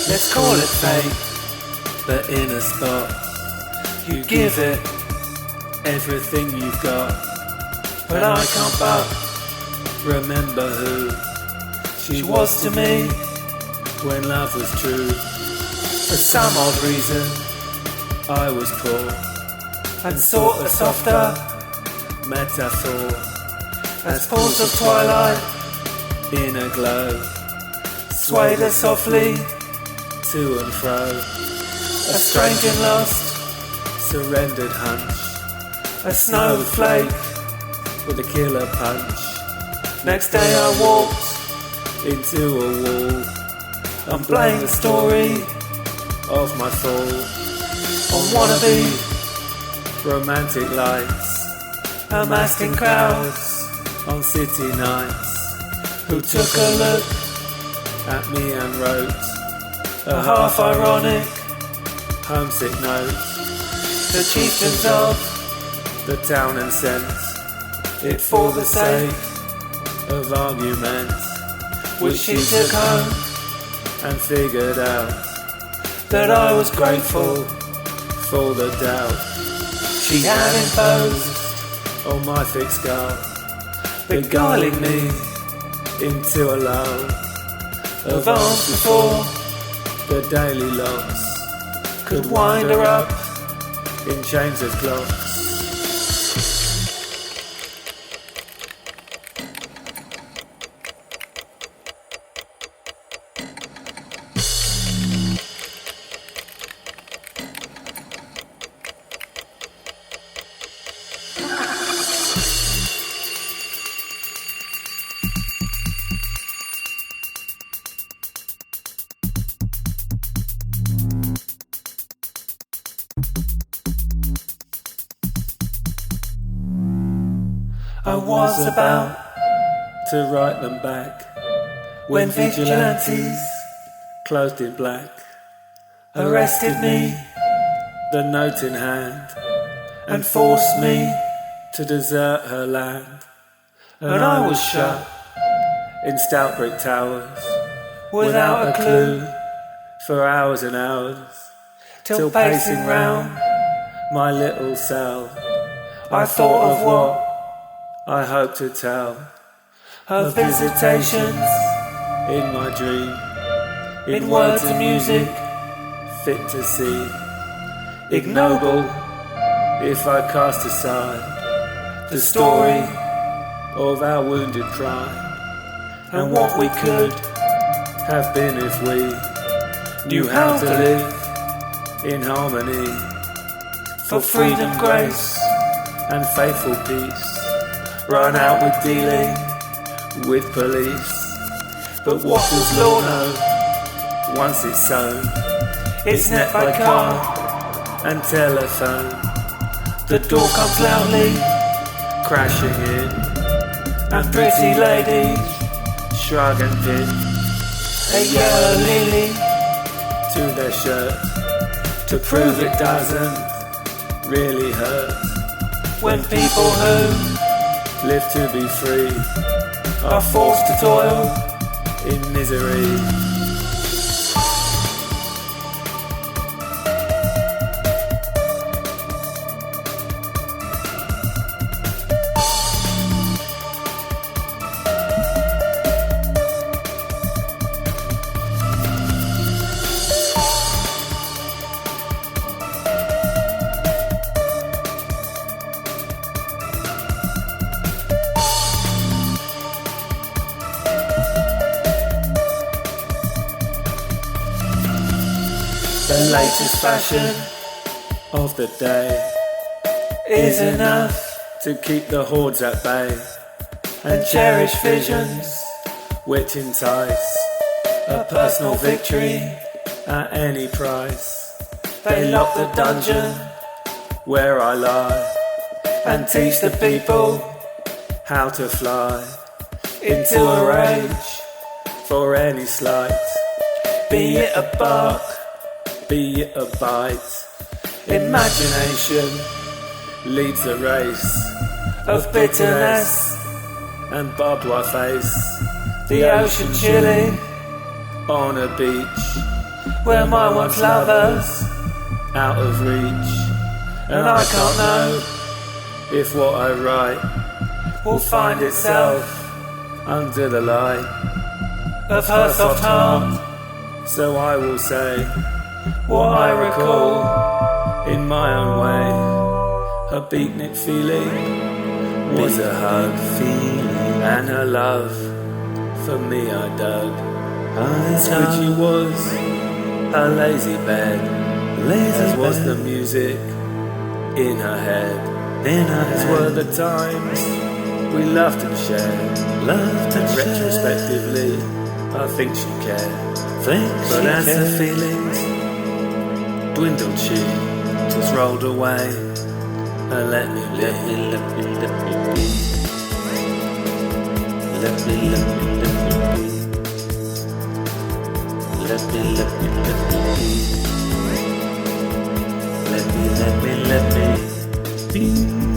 Let's call it fate, but in a spot. You give it everything you've got, but I can't but remember who she was to me when love was true. For some odd reason I was poor and sought a softer metaphor, as pools of twilight in a glow swayed her softly to and fro. A strange and lost surrendered hunch, a snowflake with a killer punch. Next day I walked into a wall and blamed the story of my fall on wannabe romantic lights, amassed in crowds on city nights, who took a look at me and wrote a half ironic homesick note. The chieftains of the town and sent it for the sake of argument, which she took home and figured out that I was grateful for the doubt she had imposed on my thick skull, beguiling me into a lull of arms before the daily loss could wind her up in chains of clocks. I was about to write them back when vigilantes, clothed in black, arrested me, the note in hand, and forced me to desert her land. And I was shut in stout brick towers, without a clue, for hours and hours, till pacing round my little cell, I thought of what I hope to tell, of visitations in my dream, in words and music fit to see, ignoble if I cast aside the story of our wounded pride, and what we could have been if we knew how to live in harmony, for freedom, grace and faithful peace run out with dealing with police. But what does law know once it's sown? It's net by car and telephone. The door comes loudly crashing in, and pretty ladies shrug and pin a yellow lily to their shirt, to prove it doesn't really hurt when people who live to be free are forced to toil in misery. The latest fashion of the day is enough to keep the hordes at bay, and cherish visions which entice a personal victory at any price. They lock the dungeon where I lie and teach the people how to fly into a rage for any slight, be it a bark, be it a bite. Imagination leads the race of bitterness and barbed wire face. The ocean chilling on a beach, where my once lovers out of reach, and I can't know if what I write will find itself under the light of her soft heart. So I will say what I recall in my own way. Her beatnik feeling was a hug, and her love for me I dug. Which was her lazy bed, as was the music in her head. As were the times we laughed and shared. Retrospectively, I think she cared. But as her feelings dwindled, she just rolled away and let me be. Let me be. Let me be. Let me be.